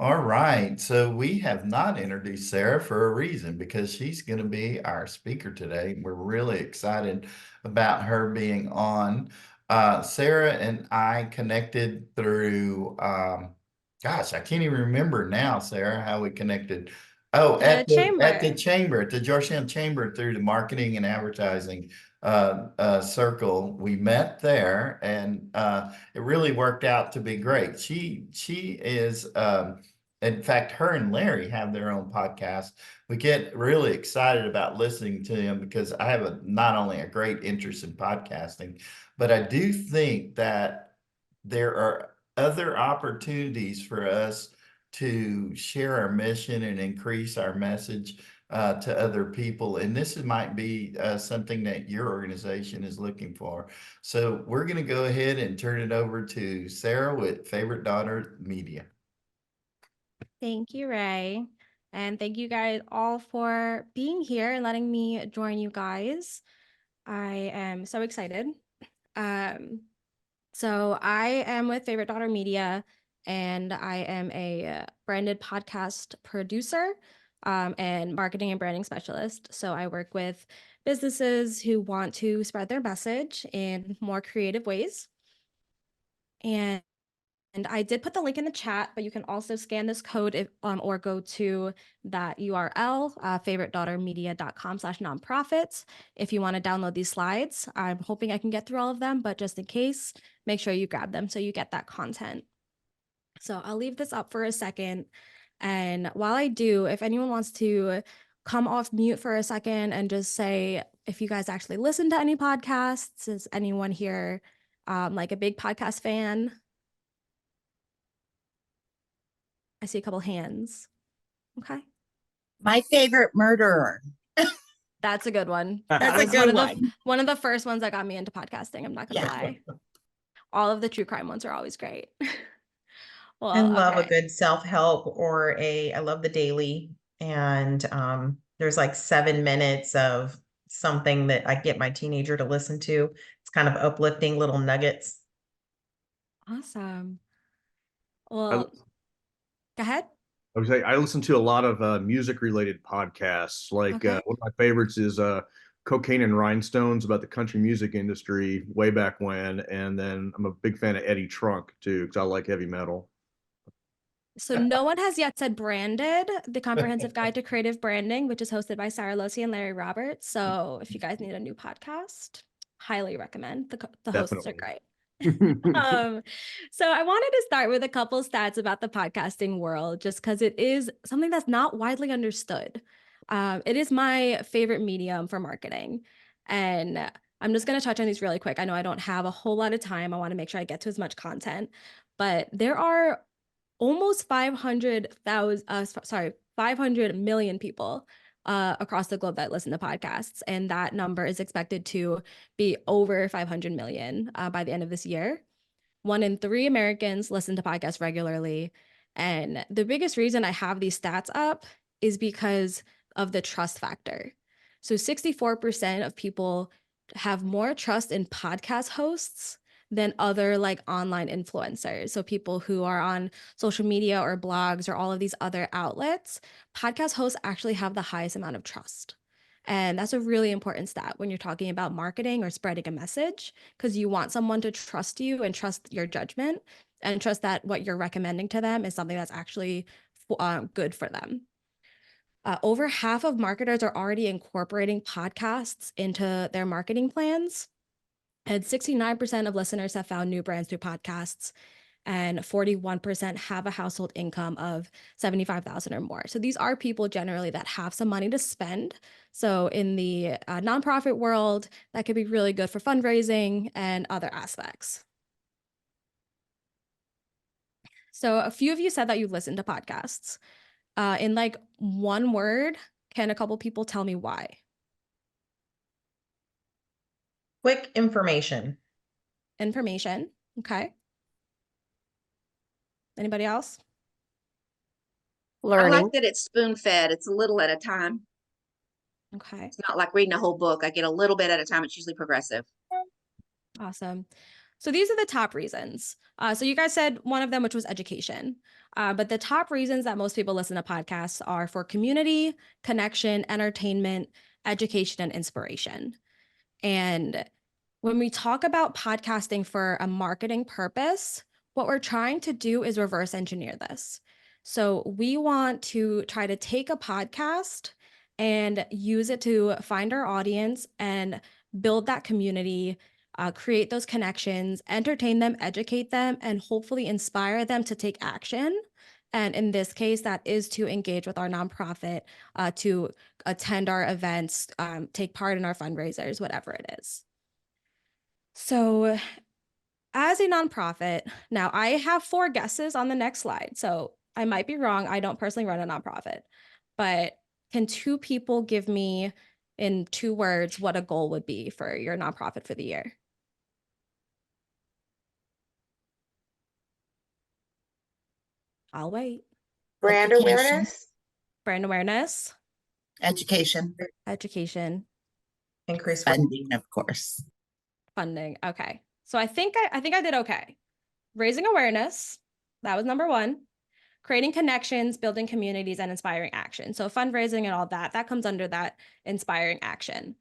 All right. So we have not introduced Sarah for a reason because she's going to be our speaker today. We're really excited about her being on. Sarah and I connected through, gosh, I can't even remember now, Sarah, how we connected. Oh, The at the chamber. chamber, at the Georgetown Chamber through the marketing and advertising circle. We met there, and it really worked out to be great. She is in fact, her and Larry have their own podcast. We get really excited about listening to them because I have not only a great interest in podcasting, but I do think that there are other opportunities for us to share our mission and increase our message to other people. And might be something that your organization is looking for. So we're going to go ahead and turn it over to Sarah with Favorite Daughter Media. Thank you, Ray. And thank you guys all for being here and letting me join you guys. I am so excited. Um, so I am with Favorite Daughter Media, and I am a branded podcast producer and marketing and branding specialist. So I work with businesses who want to spread their message in more creative ways. And I did put the link in the chat, but you can also scan this code or go to that URL, favoritedaughtermedia.com/nonprofits, if you want to download these slides. I'm hoping I can get through all of them, but just in case, make sure you grab them so you get that content. So I'll leave this up for a second. And while I do, if anyone wants to come off mute for a second and just say if you guys actually listen to any podcasts, is anyone here like a big podcast fan? I see a couple hands. Okay. My favorite murderer. That's a good one. That's a good one. One of the first ones that got me into podcasting. I'm not gonna lie. All of the true crime ones are always great. Well, I love a good self-help or I love the daily. And there's like 7 minutes of something that I get my teenager to listen to. It's kind of uplifting little nuggets. Awesome. Well, go ahead. I would say I listen to a lot of music related podcasts. Like Okay. one of my favorites is Cocaine and Rhinestones about the country music industry way back when. And then I'm a big fan of Eddie Trunk too, because I like heavy metal. So no one has yet said Branded, the comprehensive guide to creative branding, which is hosted by Sara Lohse and Larry Roberts. So if you guys need a new podcast, highly recommend. The hosts are great. So I wanted to start with a couple stats about the podcasting world, just because it is something that's not widely understood. It is my favorite medium for marketing. And I'm just going to touch on these really quick. I know I don't have a whole lot of time. I want to make sure I get to as much content, but there are almost 500 million people across the globe that listen to podcasts. And that number is expected to be over 500 million by the end of this year. 1 in 3 Americans listen to podcasts regularly. And the biggest reason I have these stats up is because of the trust factor. So 64% of people have more trust in podcast hosts than other like online influencers. So people who are on social media or blogs or all of these other outlets, podcast hosts actually have the highest amount of trust. And that's a really important stat when you're talking about marketing or spreading a message, because you want someone to trust you and trust your judgment and trust that what you're recommending to them is something that's actually good for them. Over half of marketers are already incorporating podcasts into their marketing plans. And 69% of listeners have found new brands through podcasts, and 41% have a household income of 75,000 or more. So these are people generally that have some money to spend. So in the nonprofit world, that could be really good for fundraising and other aspects. So a few of you said that you listen to podcasts. In like one word, can a couple people tell me why? Quick information. Information. Okay. Anybody else? Learning. I like that it's spoon-fed. It's a little at a time. Okay. It's not like reading a whole book. I get a little bit at a time. It's usually progressive. Awesome. So these are the top reasons. So you guys said one of them, which was education. But the top reasons that most people listen to podcasts are for community, connection, entertainment, education, and inspiration. And when we talk about podcasting for a marketing purpose, what we're trying to do is reverse engineer this. So we want to try to take a podcast and use it to find our audience and build that community, create those connections, entertain them, educate them, and hopefully inspire them to take action. And in this case, that is to engage with our nonprofit, to attend our events, take part in our fundraisers, whatever it is. So as a nonprofit, now I have 4 guesses on the next slide. So I might be wrong. I don't personally run a nonprofit, but can 2 people give me in 2 words what a goal would be for your nonprofit for the year? I'll wait. Brand Education. awareness, Brand awareness, Education, education, Increase. funding, of course. funding. Okay. So I think I did okay. Raising awareness, that was number 1. Creating connections, building communities, and inspiring action. So fundraising and all that comes under that inspiring action.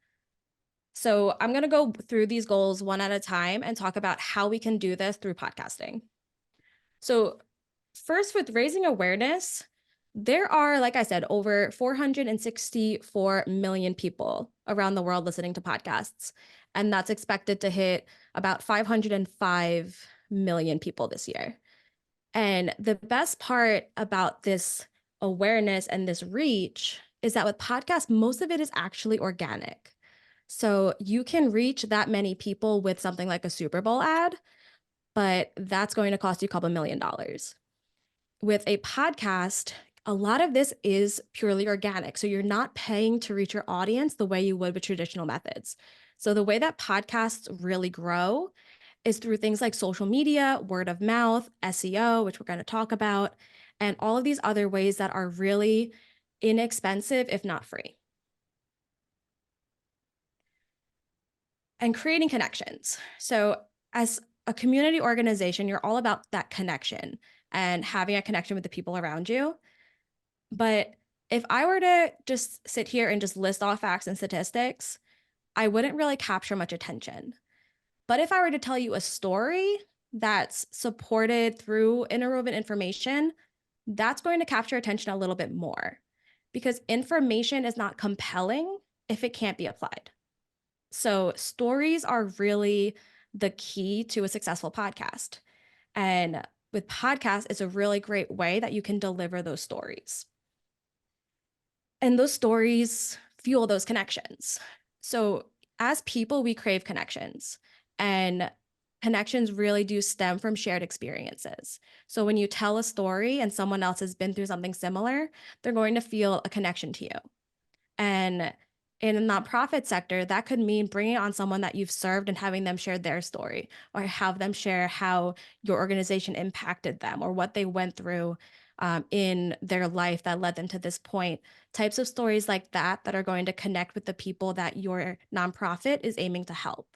So I'm going to go through these goals one at a time and talk about how we can do this through podcasting. So first, with raising awareness, there are, like I said, over 464 million people around the world listening to podcasts. And that's expected to hit about 505 million people this year. And the best part about this awareness and this reach is that with podcasts, most of it is actually organic. So you can reach that many people with something like a Super Bowl ad, but that's going to cost you a couple $1 million. With a podcast, a lot of this is purely organic. So you're not paying to reach your audience the way you would with traditional methods. So the way that podcasts really grow is through things like social media, word of mouth, SEO, which we're going to talk about, and all of these other ways that are really inexpensive, if not free. And creating connections. So as a community organization, you're all about that connection and having a connection with the people around you. But if I were to just sit here and just list off facts and statistics, I wouldn't really capture much attention. But if I were to tell you a story that's supported through interwoven information, that's going to capture attention a little bit more, because information is not compelling if it can't be applied. So stories are really the key to a successful podcast. And with podcasts, it's a really great way that you can deliver those stories. And those stories fuel those connections. So as people, we crave connections. And connections really do stem from shared experiences. So when you tell a story and someone else has been through something similar, they're going to feel a connection to you. And in the nonprofit sector, that could mean bringing on someone that you've served and having them share their story, or have them share how your organization impacted them or what they went through in their life that led them to this point. Types of stories like that are going to connect with the people that your nonprofit is aiming to help.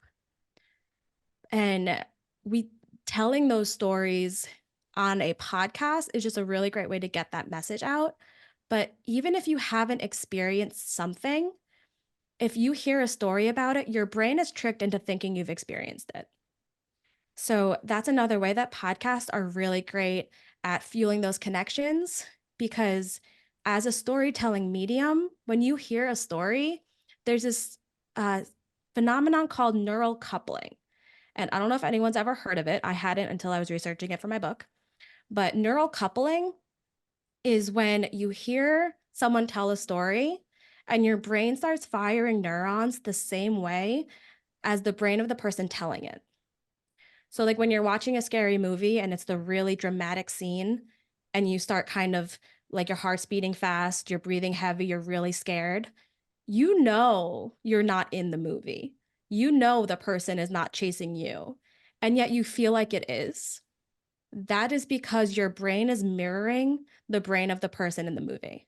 And telling those stories on a podcast is just a really great way to get that message out. But even if you haven't experienced something, if you hear a story about it, your brain is tricked into thinking you've experienced it. So that's another way that podcasts are really great at fueling those connections, because as a storytelling medium, when you hear a story, there's this phenomenon called neural coupling. And I don't know if anyone's ever heard of it. I hadn't until I was researching it for my book. But neural coupling is when you hear someone tell a story and your brain starts firing neurons the same way as the brain of the person telling it. So like when you're watching a scary movie and it's the really dramatic scene and you start kind of like your heart's beating fast, you're breathing heavy, you're really scared, you know you're not in the movie. You know the person is not chasing you, and yet you feel like it is. That is because your brain is mirroring the brain of the person in the movie.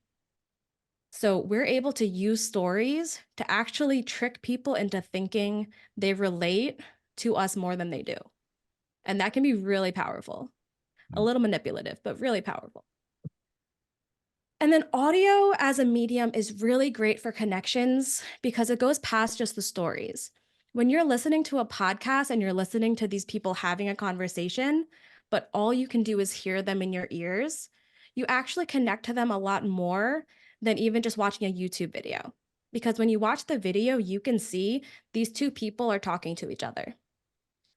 So we're able to use stories to actually trick people into thinking they relate to us more than they do. And that can be really powerful, a little manipulative, but really powerful. And then audio as a medium is really great for connections because it goes past just the stories. When you're listening to a podcast and you're listening to these people having a conversation, but all you can do is hear them in your ears, you actually connect to them a lot more than even just watching a YouTube video. Because when you watch the video, you can see these two people are talking to each other.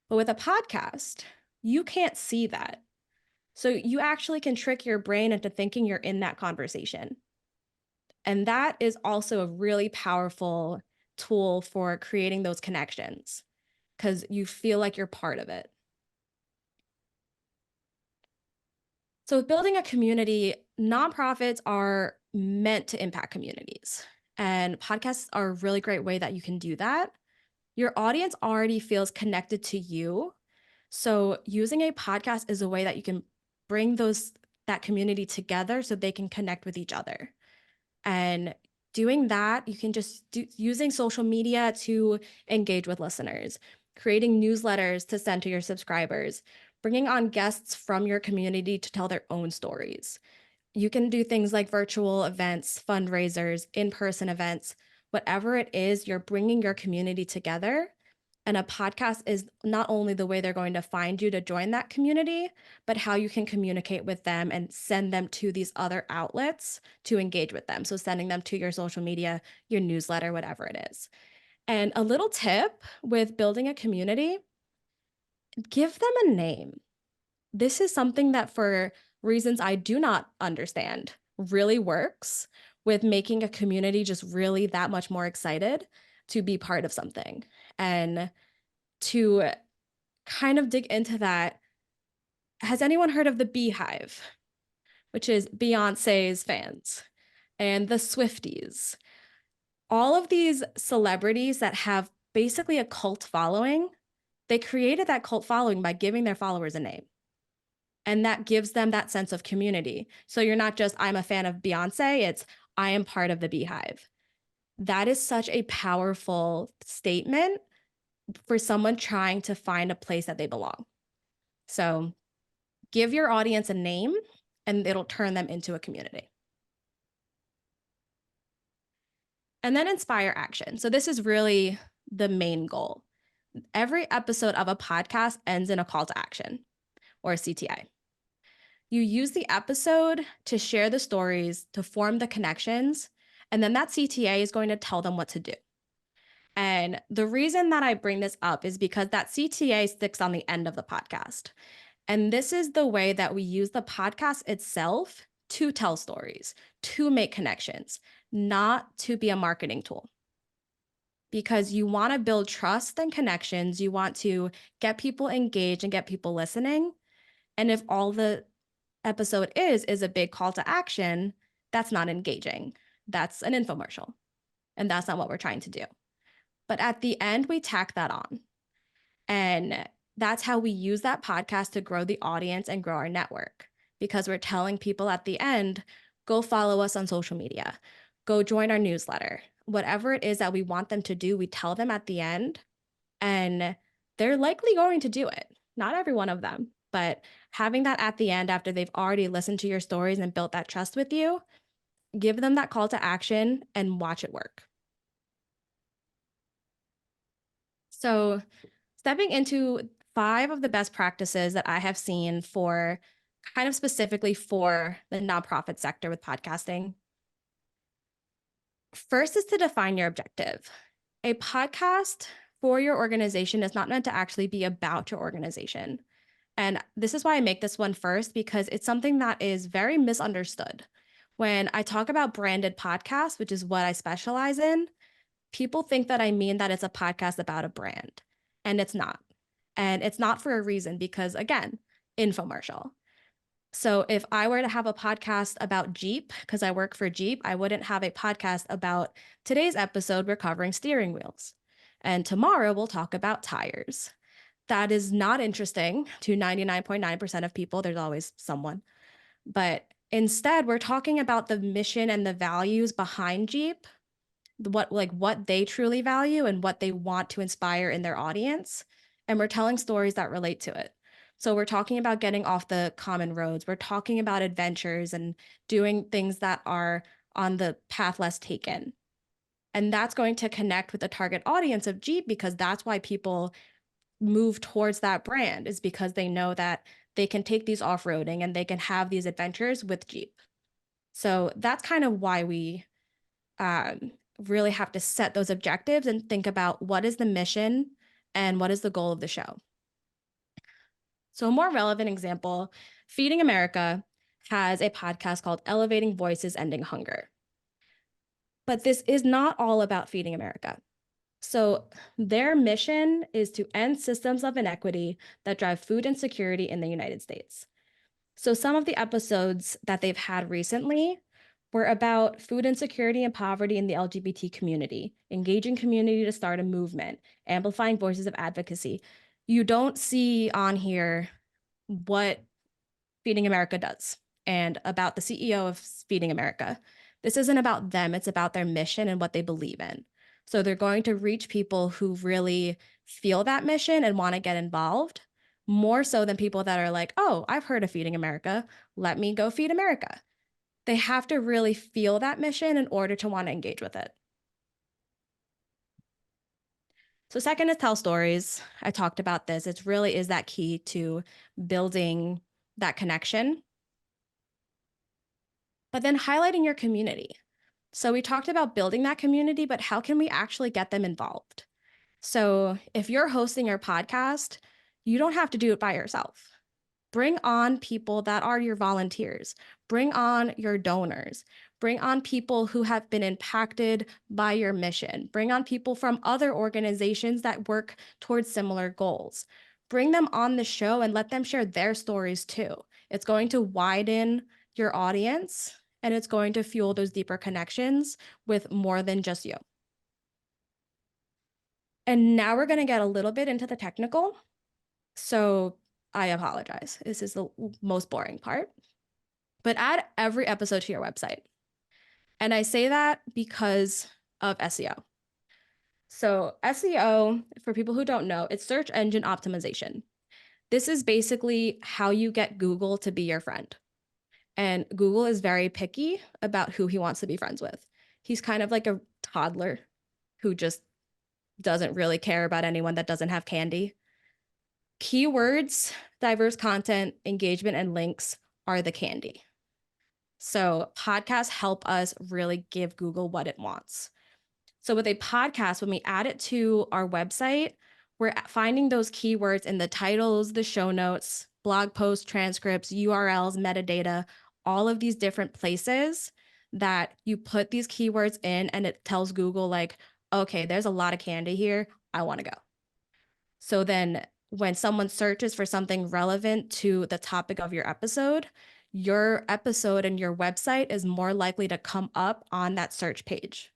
But with a podcast, you can't see that. So you actually can trick your brain into thinking you're in that conversation. And that is also a really powerful tool for creating those connections because you feel like you're part of it. So with building a community, nonprofits are meant to impact communities. And podcasts are a really great way that you can do that. Your audience already feels connected to you. So using a podcast is a way that you can bring that community together so they can connect with each other. And doing that, you can just using social media to engage with listeners, creating newsletters to send to your subscribers, bringing on guests from your community to tell their own stories. You can do things like virtual events, fundraisers, in-person events, whatever it is, you're bringing your community together. And a podcast is not only the way they're going to find you to join that community, but how you can communicate with them and send them to these other outlets to engage with them. So sending them to your social media, your newsletter, whatever it is. And a little tip with building a community, give them a name. This is something that for reasons I do not understand really works with making a community just really that much more excited to be part of something. And to kind of dig into that, has anyone heard of the Beehive, which is Beyonce's fans, and the Swifties? All of these celebrities that have basically a cult following, they created that cult following by giving their followers a name. And that gives them that sense of community. So you're not just, I'm a fan of Beyonce, it's, I am part of the Beehive. That is such a powerful statement for someone trying to find a place that they belong. So give your audience a name and it'll turn them into a community. And then inspire action. So this is really the main goal. Every episode of a podcast ends in a call to action or a CTA. You use the episode to share the stories, to form the connections, and then that CTA is going to tell them what to do. And the reason that I bring this up is because that CTA sticks on the end of the podcast. And this is the way that we use the podcast itself to tell stories, to make connections, not to be a marketing tool. Because you want to build trust and connections, you want to get people engaged and get people listening. And if all the episode is a big call to action, that's not engaging. That's an infomercial. And that's not what we're trying to do. But at the end, we tack that on. And that's how we use that podcast to grow the audience and grow our network, because we're telling people at the end, go follow us on social media, go join our newsletter. Whatever it is that we want them to do, we tell them at the end, and they're likely going to do it. Not every one of them, but having that at the end after they've already listened to your stories and built that trust with you, give them that call to action and watch it work. So stepping into 5 of the best practices that I have seen for kind of specifically for the nonprofit sector with podcasting. First is to define your objective. A podcast for your organization is not meant to actually be about your organization. And this is why I make this one first, because it's something that is very misunderstood. When I talk about branded podcasts, which is what I specialize in, people think that I mean that it's a podcast about a brand, and it's not. And it's not for a reason, because again, infomercial. So if I were to have a podcast about Jeep, because I work for Jeep, I wouldn't have a podcast about today's episode, we're covering steering wheels. And tomorrow we'll talk about tires. That is not interesting to 99.9% of people. There's always someone. But instead, we're talking about the mission and the values behind Jeep, what they truly value and what they want to inspire in their audience. And we're telling stories that relate to it. So we're talking about getting off the common roads. We're talking about adventures and doing things that are on the path less taken. And that's going to connect with the target audience of Jeep, because that's why people move towards that brand, is because they know that they can take these off-roading and they can have these adventures with Jeep. So that's kind of why we really have to set those objectives and think about what is the mission and what is the goal of the show. So a more relevant example, Feeding America has a podcast called Elevating Voices, Ending Hunger. But this is not all about Feeding America. So their mission is to end systems of inequity that drive food insecurity in the United States. So some of the episodes that they've had recently were about food insecurity and poverty in the LGBT community, engaging community to start a movement, amplifying voices of advocacy. You don't see on here what Feeding America does and about the CEO of Feeding America. This isn't about them, it's about their mission and what they believe in. So they're going to reach people who really feel that mission and want to get involved, more so than people that are like, oh, I've heard of Feeding America, let me go feed America. They have to really feel that mission in order to want to engage with it. So second is tell stories. I talked about this. It really is that key to building that connection. But then highlighting your community. So we talked about building that community, but how can we actually get them involved? So if you're hosting your podcast, you don't have to do it by yourself. Bring on people that are your volunteers. Bring on your donors. Bring on people who have been impacted by your mission. Bring on people from other organizations that work towards similar goals. Bring them on the show and let them share their stories too. It's going to widen your audience and it's going to fuel those deeper connections with more than just you. And now we're going to get a little bit into the technical. So I apologize. This is the most boring part. But add every episode to your website. And I say that because of SEO. So SEO, for people who don't know, it's search engine optimization. This is basically how you get Google to be your friend. And Google is very picky about who he wants to be friends with. He's kind of like a toddler who just doesn't really care about anyone that doesn't have candy. Keywords, diverse content, engagement, and links are the candy. So podcasts help us really give Google what it wants. So with a podcast, when we add it to our website, we're finding those keywords in the titles, the show notes, blog posts, transcripts, URLs, metadata, all of these different places that you put these keywords in and it tells Google like, okay, there's a lot of candy here. I want to go. So then when someone searches for something relevant to the topic of your episode and your website is more likely to come up on that search page.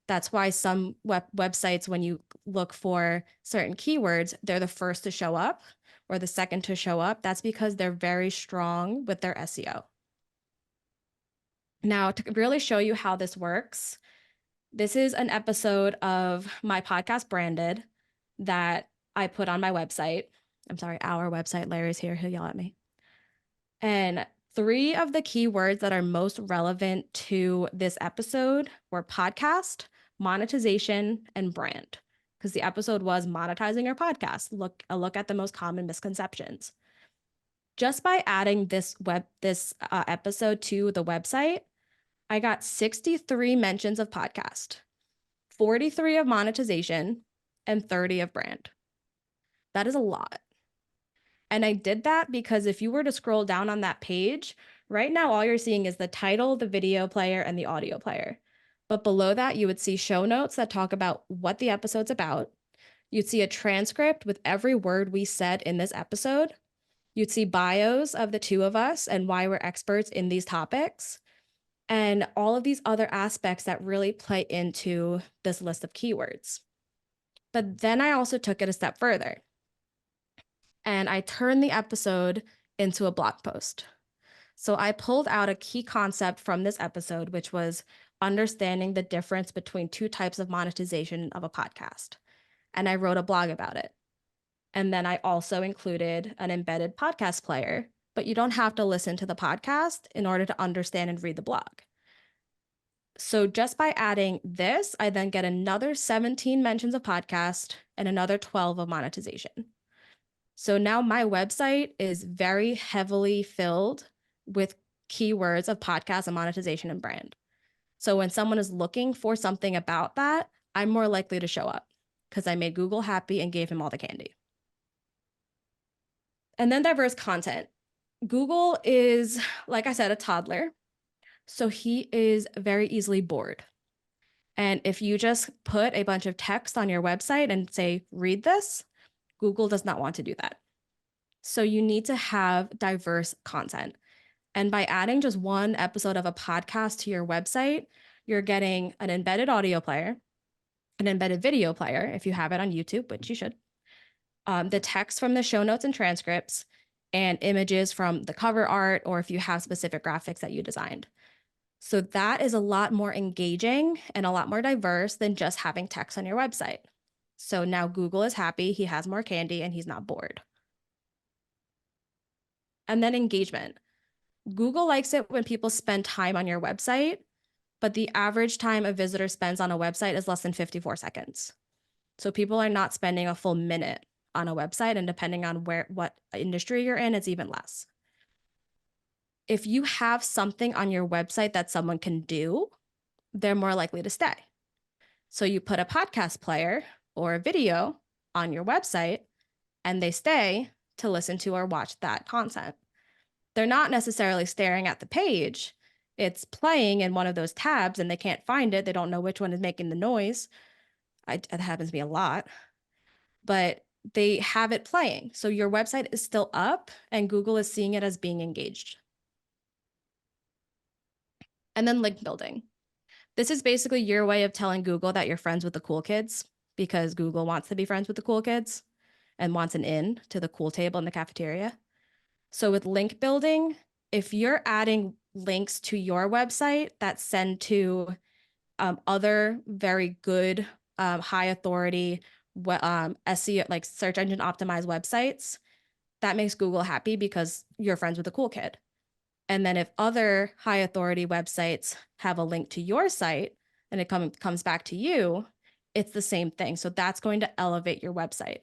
That's why some websites, when you look for certain keywords, they're the first to show up or the second to show up. That's because they're very strong with their SEO. Now, to really show you how this works, this is an episode of my podcast, Branded, that I put on my website. I'm sorry, our website. Larry's here. He'll yell at me. And 3 of the keywords that are most relevant to this episode were podcast, monetization, and brand, because the episode was monetizing your podcast. A look at the most common misconceptions. Just by adding this episode to the website, I got 63 mentions of podcast, 43 of monetization, and 30 of brand. That is a lot. And I did that because if you were to scroll down on that page, right now all you're seeing is the title, the video player, and the audio player. But below that, you would see show notes that talk about what the episode's about. You'd see a transcript with every word we said in this episode. You'd see bios of the 2 of us and why we're experts in these topics. And all of these other aspects that really play into this list of keywords. But then I also took it a step further. And I turned the episode into a blog post. So I pulled out a key concept from this episode, which was understanding the difference between 2 types of monetization of a podcast. And I wrote a blog about it. And then I also included an embedded podcast player, but you don't have to listen to the podcast in order to understand and read the blog. So just by adding this, I then get another 17 mentions of podcast and another 12 of monetization. So now my website is very heavily filled with keywords of podcast and monetization and brand. So when someone is looking for something about that, I'm more likely to show up because I made Google happy and gave him all the candy. And then diverse content. Google is, like I said, a toddler. So he is very easily bored. And if you just put a bunch of text on your website and say, read this, Google does not want to do that. So you need to have diverse content. And by adding just one episode of a podcast to your website, you're getting an embedded audio player, an embedded video player, if you have it on YouTube, which you should, the text from the show notes and transcripts, and images from the cover art, or if you have specific graphics that you designed. So that is a lot more engaging and a lot more diverse than just having text on your website. So now Google is happy, he has more candy, and he's not bored. And then engagement. Google likes it when people spend time on your website, but the average time a visitor spends on a website is less than 54 seconds. So people are not spending a full minute on a website, and depending on what industry you're in, it's even less. If you have something on your website that someone can do, they're more likely to stay. So you put a podcast player or a video on your website, and they stay to listen to or watch that content. They're not necessarily staring at the page. It's playing in one of those tabs and they can't find it. They don't know which one is making the noise. That happens to me a lot. But they have it playing. So your website is still up and Google is seeing it as being engaged. And then link building. This is basically your way of telling Google that you're friends with the cool kids, because Google wants to be friends with the cool kids and wants an in to the cool table in the cafeteria. So with link building, if you're adding links to your website that send to other very good, high authority SEO, like search engine optimized websites, that makes Google happy because you're friends with a cool kid. And then if other high authority websites have a link to your site and it comes back to you, it's the same thing. So that's going to elevate your website.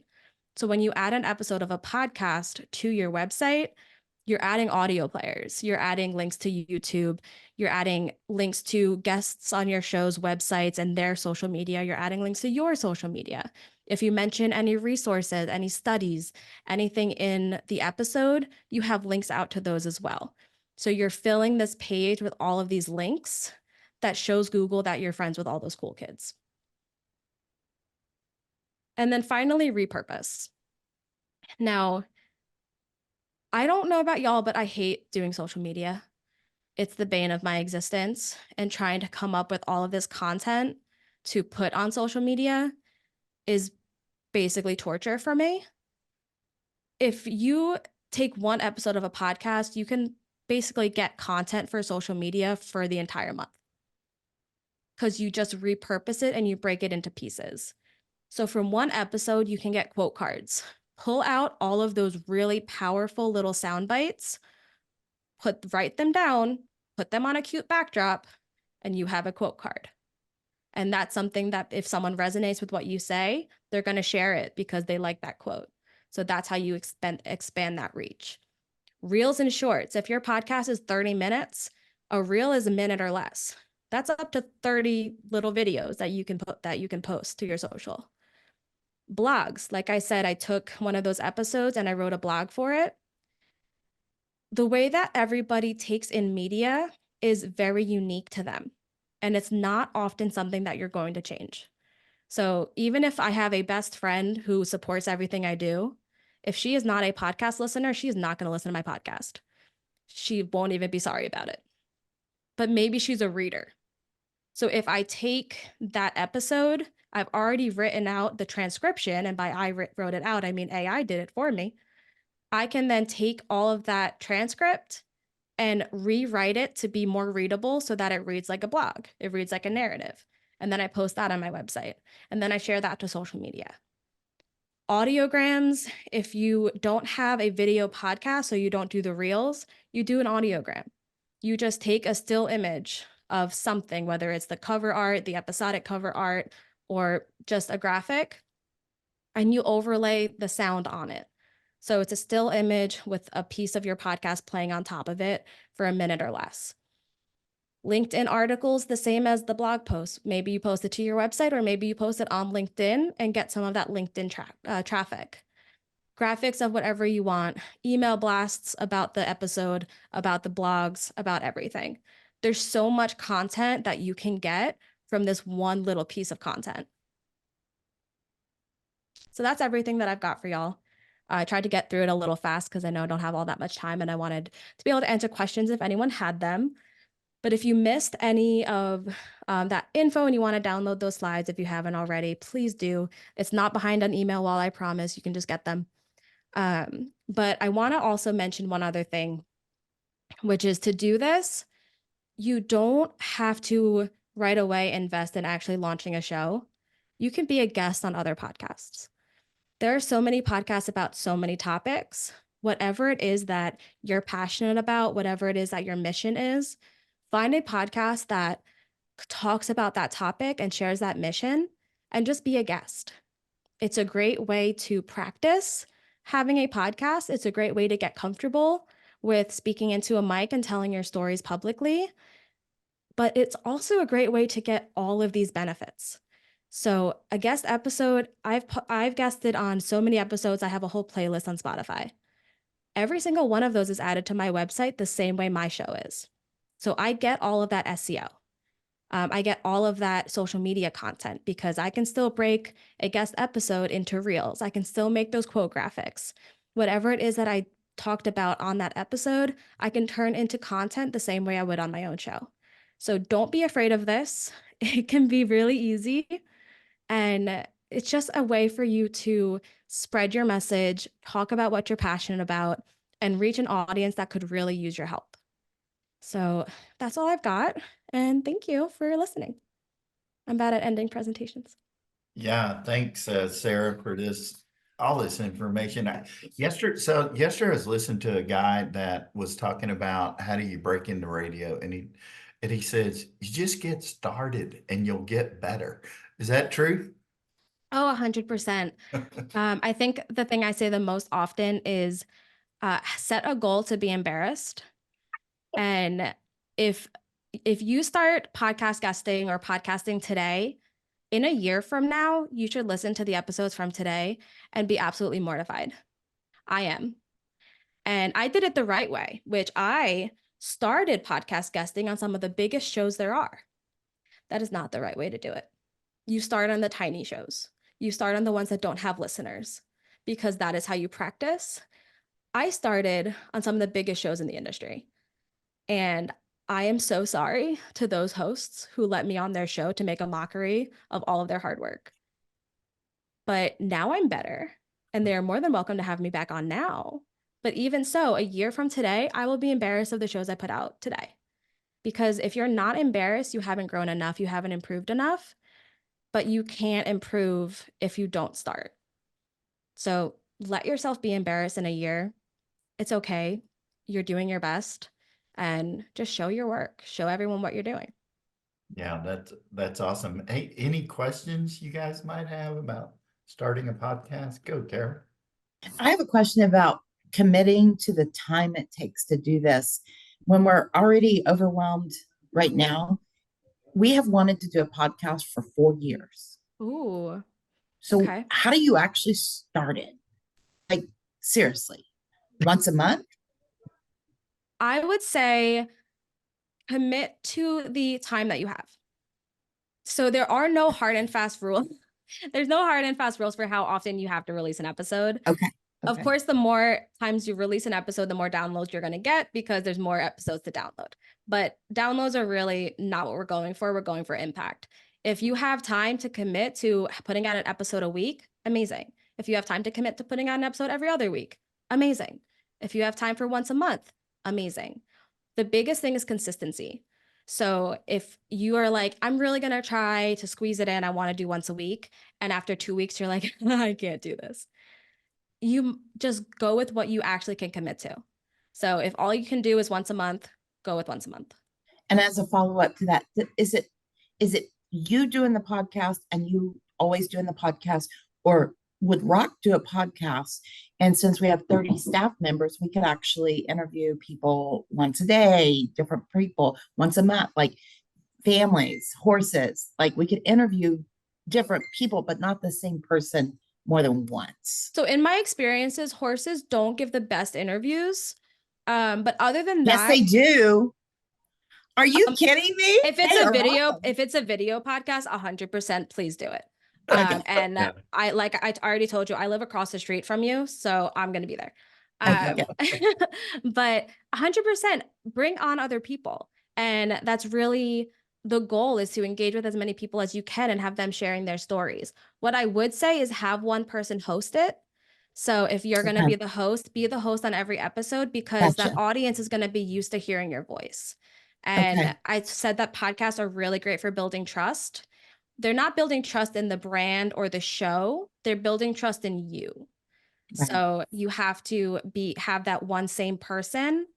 So when you add an episode of a podcast to your website, you're adding audio players, you're adding links to YouTube, you're adding links to guests on your show's websites and their social media, you're adding links to your social media. If you mention any resources, any studies, anything in the episode, you have links out to those as well. So you're filling this page with all of these links that shows Google that you're friends with all those cool kids. And then finally, repurpose. Now, I don't know about y'all, but I hate doing social media. It's the bane of my existence, and trying to come up with all of this content to put on social media is basically torture for me. If you take one episode of a podcast, you can basically get content for social media for the entire month because you just repurpose it and you break it into pieces. So from one episode, you can get quote cards. Pull out all of those really powerful little sound bites, write them down, put them on a cute backdrop, and you have a quote card. And that's something that if someone resonates with what you say, they're going to share it because they like that quote. So that's how you expand that reach. Reels and shorts. If your podcast is 30 minutes, a reel is a minute or less. That's up to 30 little videos that you can post to your social. Blogs. Like I said, I took one of those episodes and I wrote a blog for it. The way that everybody takes in media is very unique to them. And it's not often something that you're going to change. So even if I have a best friend who supports everything I do, if she is not a podcast listener, she is not going to listen to my podcast. She won't even be sorry about it. But maybe she's a reader. So if I take that episode, I've already written out the transcription, and by I wrote it out, I mean AI did it for me. I can then take all of that transcript and rewrite it to be more readable so that it reads like a blog. It reads like a narrative. And then I post that on my website. And then I share that to social media. Audiograms, if you don't have a video podcast, so you don't do the reels, you do an audiogram. You just take a still image of something, whether it's the cover art, the episodic cover art, or just a graphic, and you overlay the sound on it. So it's a still image with a piece of your podcast playing on top of it for a minute or less. LinkedIn articles, the same as the blog post. Maybe you post it to your website, or maybe you post it on LinkedIn and get some of that LinkedIn traffic. Graphics of whatever you want, email blasts about the episode, about the blogs, about everything. There's so much content that you can get from this one little piece of content. So that's everything that I've got for y'all. I tried to get through it a little fast because I know I don't have all that much time, and I wanted to be able to answer questions if anyone had them. But if you missed any of that info and you want to download those slides, if you haven't already, please do. It's not behind on email wall, I promise. You can just get them. But I want to also mention one other thing, which is to do this, you don't have to right away invest in actually launching a show. You can be a guest on other podcasts. There are so many podcasts about so many topics. Whatever it is that you're passionate about, whatever it is that your mission is, find a podcast that talks about that topic and shares that mission, and just be a guest. It's a great way to practice having a podcast. It's a great way to get comfortable with speaking into a mic and telling your stories publicly. But it's also a great way to get all of these benefits. So a guest episode, I've guested on so many episodes. I have a whole playlist on Spotify. Every single one of those is added to my website the same way my show is. So I get all of that SEO. I get all of that social media content because I can still break a guest episode into reels. I can still make those quote graphics. Whatever it is that I talked about on that episode, I can turn into content the same way I would on my own show. So don't be afraid of this. It can be really easy. And it's just a way for you to spread your message, talk about what you're passionate about, and reach an audience that could really use your help. So that's all I've got. And thank you for listening. I'm bad at ending presentations. Yeah, thanks, Sarah, for all this information. Yesterday I was listening to a guy that was talking about how do you break into radio, and he says you just get started and you'll get better. Is that true? Oh, 100%. I think the thing I say the most often is set a goal to be embarrassed. And if you start podcast guesting or podcasting today, in a year from now, you should listen to the episodes from today and be absolutely mortified. I am. And I did it the right way, which I started podcast guesting on some of the biggest shows there are. That is not the right way to do it. You start on the tiny shows. You start on the ones that don't have listeners, because that is how you practice. I started on some of the biggest shows in the industry. And I am so sorry to those hosts who let me on their show to make a mockery of all of their hard work. But now I'm better, and they're more than welcome to have me back on now. But even so, a year from today, I will be embarrassed of the shows I put out today. Because if you're not embarrassed, you haven't grown enough, you haven't improved enough, but you can't improve if you don't start. So let yourself be embarrassed in a year. It's okay. You're doing your best. And just show your work, show everyone what you're doing. Yeah, that's awesome. Hey, any questions you guys might have about starting a podcast? Go, Tara. I have a question about committing to the time it takes to do this. When we're already overwhelmed right now, we have wanted to do a podcast for 4 years. Ooh, So okay. how do you actually start it? Like, seriously, once a month? I would say commit to the time that you have. So there are no hard and fast rules. There's no hard and fast rules for how often you have to release an episode. Okay. Of course, the more times you release an episode, the more downloads you're going to get because there's more episodes to download. But downloads are really not what we're going for. We're going for impact. If you have time to commit to putting out an episode a week, amazing. If you have time to commit to putting out an episode every other week, amazing. If you have time for once a month, amazing. The biggest thing is consistency. So if you are like, I'm really going to try to squeeze it in, I want to do once a week. And after 2 weeks, you're like, I can't do this. you just go with what you actually can commit to. So if all you can do is once a month, go with once a month. And as a follow-up to that, is it you doing the podcast and you always doing the podcast, or would Rock do a podcast? And since we have 30 staff members, we could actually interview people once a day, different people once a month, like families, horses. Like we could interview different people, but not the same person more than once. So in my experiences, horses don't give the best interviews. But other than Yes, that, they do. Are you kidding me? if it's They a are video, awesome. if it's a video podcast, 100% please do it. Okay. And Yeah. I already told you, I live across the street from you, so I'm gonna be there. Okay. But 100% bring on other people, and that's really the goal, is to engage with as many people as you can and have them sharing their stories. What I would say is have one person host it. So if you're going to Okay. be the host on every episode, because that Gotcha. audience is going to be used to hearing your voice. And Okay. I said that podcasts are really great for building trust. They're not building trust in the brand or the show. They're building trust in you. Right. So you have to have that one same person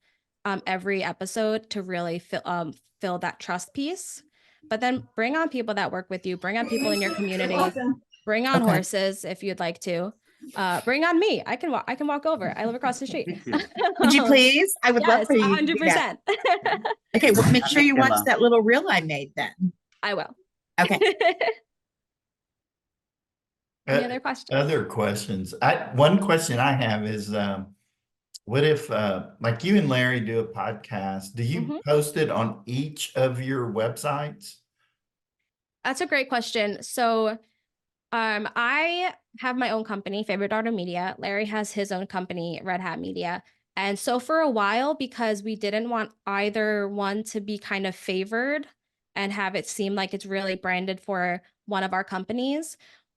every episode to really fill that trust piece. But then bring on people that work with you, bring on people in your community, bring on Okay. horses if you'd like to. Bring on me. I can walk over. I live across the street. Would you please? I would love Yes, for you to do that. 100%. Okay, well, make sure you watch Emma. that little reel I made then. I will. Okay. Any other questions? Other questions? One question I have is, what if, like you and Larry do a podcast, do you Mhm. post it on each of your websites? That's a great question. So I have my own company, Favorite Daughter Media. Larry has his own company, Red Hat Media. And so for a while, because we didn't want either one to be kind of favored and have it seem like it's really branded for one of our companies,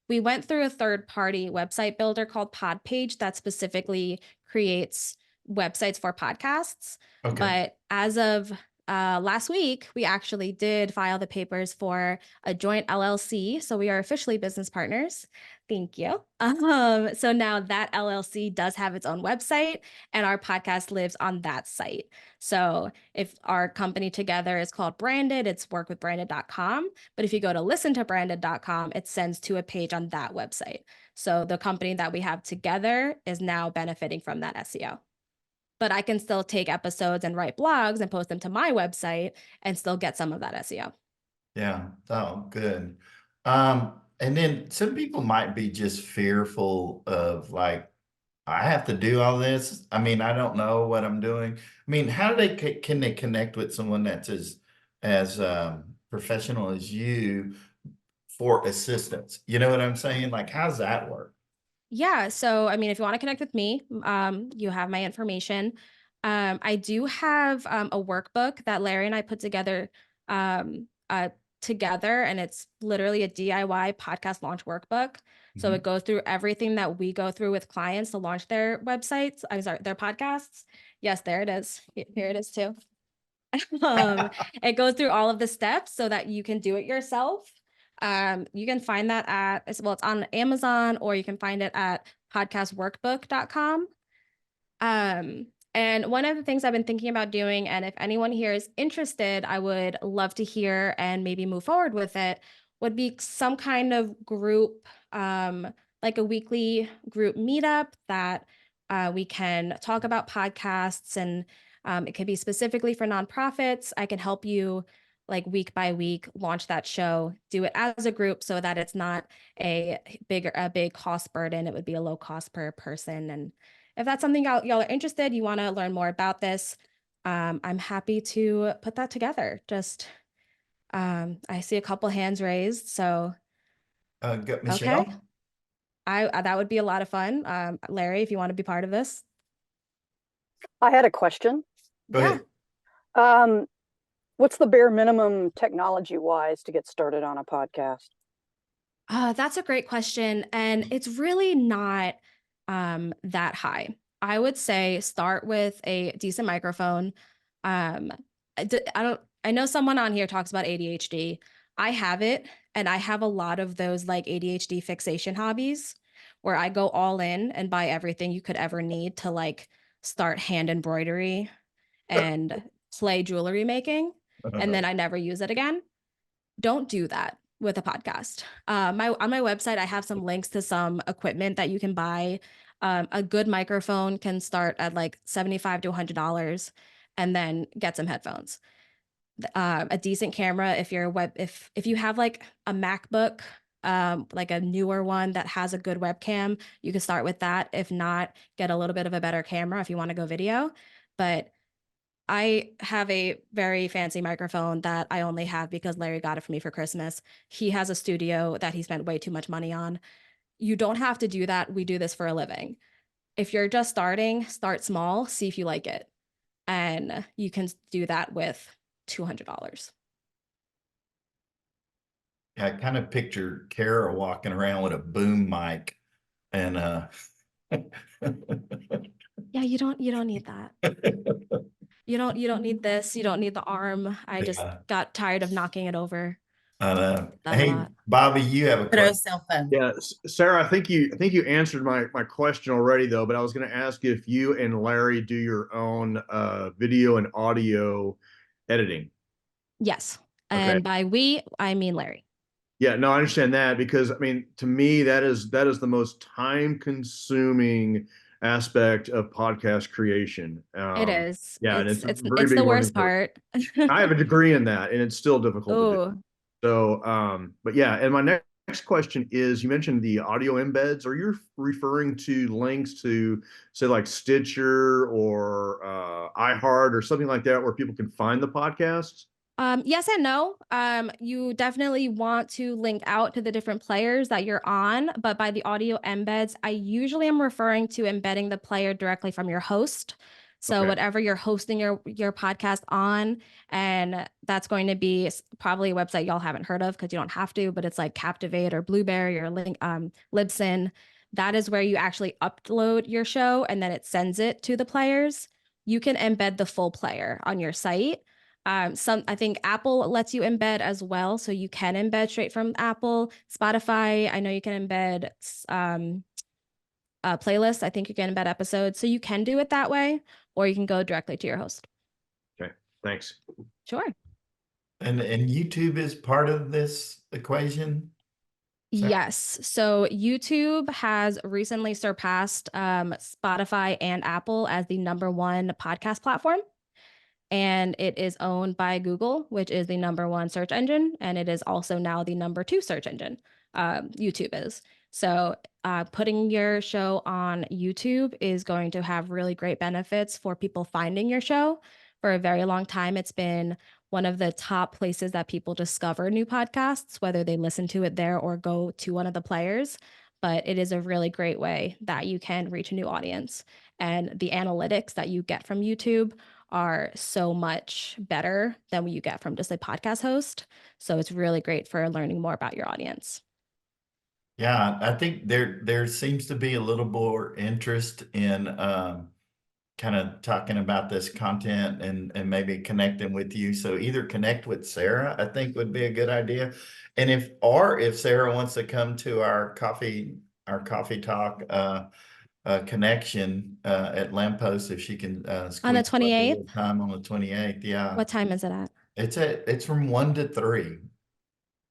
we went through a third-party website builder called Podpage that specifically creates websites for podcasts. Okay. But as of last week, we actually did file the papers for a joint LLC. So we are officially business partners. Thank you. So now that LLC does have its own website, and our podcast lives on that site. So if our company together is called Branded, it's workwithbranded.com. But if you go to listentobranded.com, it sends to a page on that website. So the company that we have together is now benefiting from that SEO. But I can still take episodes and write blogs and post them to my website and still get some of that SEO. Yeah. Oh, good. And then some people might be just fearful of, like, I have to do all this. I mean, I don't know what I'm doing. I mean, how do can they connect with someone that's as professional as you for assistance? You know what I'm saying? Like, how's that work? Yeah. So, I mean, if you want to connect with me, you have my information. I do have a workbook that Larry and I put together together, and it's literally a DIY podcast launch workbook. So it goes through everything that we go through with clients to launch their websites. I'm sorry, their podcasts. Yes, there it is. Here it is too. It goes through all of the steps so that you can do it yourself. You can find that it's on Amazon, or you can find it at podcastworkbook.com. And one of the things I've been thinking about doing, and if anyone here is interested, I would love to hear and maybe move forward with it, would be some kind of group, like a weekly group meetup that we can talk about podcasts, and it could be specifically for nonprofits. I can help you like week by week launch that show, do it as a group so that it's not a big cost burden. It would be a low cost per person. And if that's something y'all are interested, you want to learn more about this, I'm happy to put that together. Just I see a couple hands raised, so Michelle? okay. That would be a lot of fun. Larry, if you want to be part of this. I had a question. Go ahead. What's the bare minimum technology-wise to get started on a podcast? That's a great question. And it's really not that high. I would say start with a decent microphone. I know someone on here talks about ADHD. I have it, and I have a lot of those like ADHD fixation hobbies where I go all in and buy everything you could ever need to like start hand embroidery and clay jewelry making, and then I never use it again. Don't do that with a podcast. On my website, I have some links to some equipment that you can buy. A good microphone can start at like $75 to $100, and then get some headphones. A decent camera, if you have like a MacBook, like a newer one that has a good webcam, you can start with that. If not, get a little bit of a better camera if you want to go video. But I have a very fancy microphone that I only have because Larry got it for me for Christmas. He has a studio that he spent way too much money on. You don't have to do that. We do this for a living. If you're just starting, start small, see if you like it. And you can do that with $200. Yeah, I kind of picture Kara walking around with a boom mic and Yeah, you don't need that. You don't need this. You don't need the arm. I just Yeah. got tired of knocking it over. That a Hey, lot. Bobby, you have a Throw a question. cell phone. Yeah, Sarah, I think you answered my question already though, but I was going to ask if you and Larry do your own video and audio editing. Yes. Okay. And by we, I mean Larry. Yeah, no, I understand that because I mean, to me, that is the most time consuming aspect of podcast creation. It is. Yeah, and it's a very It's big the learning worst curve. part. I have a degree in that, and it's still difficult to do. Oh, So, but yeah, and my next question is, you mentioned the audio embeds. Are you referring to links to, say, like Stitcher or iHeart or something like that, where people can find the podcasts? yes and no. You definitely want to link out to the different players that you're on, but by the audio embeds, I usually am referring to embedding the player directly from your host. So Okay. whatever you're hosting your podcast on, and that's going to be probably a website y'all haven't heard of because you don't have to, but it's like Captivate or Blueberry or Libsyn. That is where you actually upload your show and then it sends it to the players. You can embed the full player on your site. I think Apple lets you embed as well, so you can embed straight from Apple. Spotify, I know you can embed playlists. I think you can embed episodes, so you can do it that way, or you can go directly to your host. Okay, thanks. Sure. And YouTube is part of this equation? Yes. So YouTube has recently surpassed Spotify and Apple as the #1 podcast platform. And it is owned by Google, which is the #1 search engine, and it is also now the #2 search engine. YouTube is. So putting your show on YouTube is going to have really great benefits for people finding your show. For a very long time, it's been one of the top places that people discover new podcasts, whether they listen to it there or go to one of the players. But it is a really great way that you can reach a new audience. And the analytics that you get from YouTube are so much better than what you get from just a podcast host. So it's really great for learning more about your audience. Yeah, I think there seems to be a little more interest in kind of talking about this content and maybe connecting with you. So either connect with Sarah, I think would be a good idea. And if Sarah wants to come to our coffee talk connection at Lamppost, if she can On the squeeze a little 28th? time on the 28th. Yeah. What time is it at? It's from 1 to 3.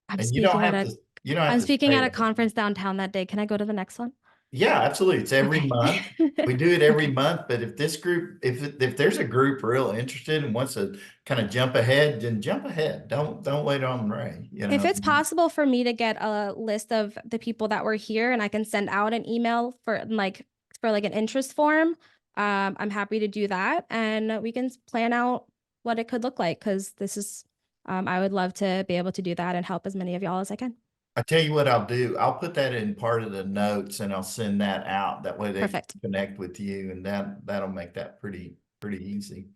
I'm And you don't speaking at have a to you don't have I'm to speaking stay at a there. conference downtown that day. Can I go to the next one? Yeah, absolutely. It's every Okay. month. We do it every Okay. month, but if this group, if there's a group real interested and wants to kind of jump ahead, then jump ahead. Don't wait on Ray. You If know, it's possible for me to get a list of the people that were here and I can send out an email for like an interest form, I'm happy to do that, and we can plan out what it could look like, because this is I would love to be able to do that and help as many of y'all as I can. I tell you what I'll do. I'll put that in part of the notes and I'll send that out. That way they can Perfect. connect with you, and that'll make that pretty easy.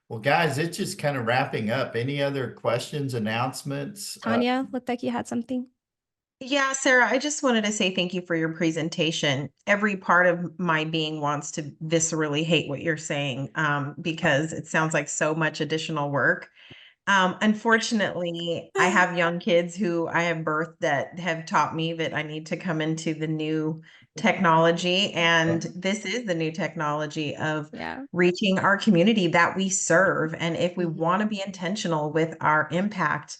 Well, guys, it's just kind of wrapping up. Any other questions, announcements? Tanya, looked like you had something. Yeah, Sarah, I just wanted to say thank you for your presentation. Every part of my being wants to viscerally hate what you're saying, because it sounds like so much additional work. Unfortunately, I have young kids who I have birthed that have taught me that I need to come into the new technology. And this is the new technology of Yeah. reaching our community that we serve. And if we Mhm. want to be intentional with our impact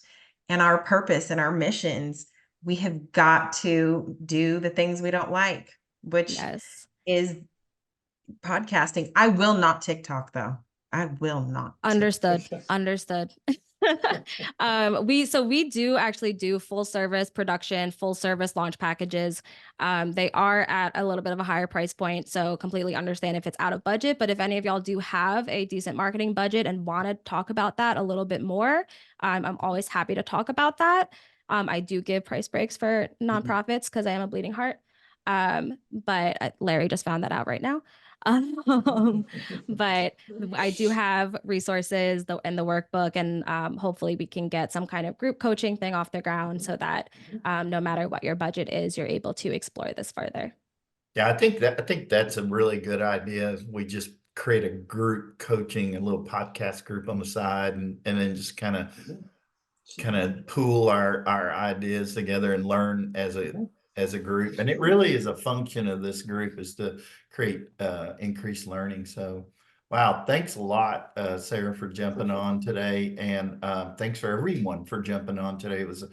and our purpose and our missions, we have got to do the things we don't like, which Yes. is podcasting. I will not TikTok though. I will not. Understood. TikTok. Understood. We do actually do full service production, full service launch packages. They are at a little bit of a higher price point, so completely understand if it's out of budget. But if any of y'all do have a decent marketing budget and want to talk about that a little bit more, I'm always happy to talk about that. I do give price breaks for nonprofits because I am a bleeding heart. But Larry just found that out right now. But I do have resources and the workbook, and hopefully we can get some kind of group coaching thing off the ground so that no matter what your budget is, you're able to explore this further. Yeah, I think that's a really good idea. We just create a group coaching, a little podcast group on the side, and then just kind of pool our ideas together and learn as a group. And it really is a function of this group is to create increased learning. So wow, thanks a lot, Sarah, for jumping on today, and thanks for everyone for jumping on today. It was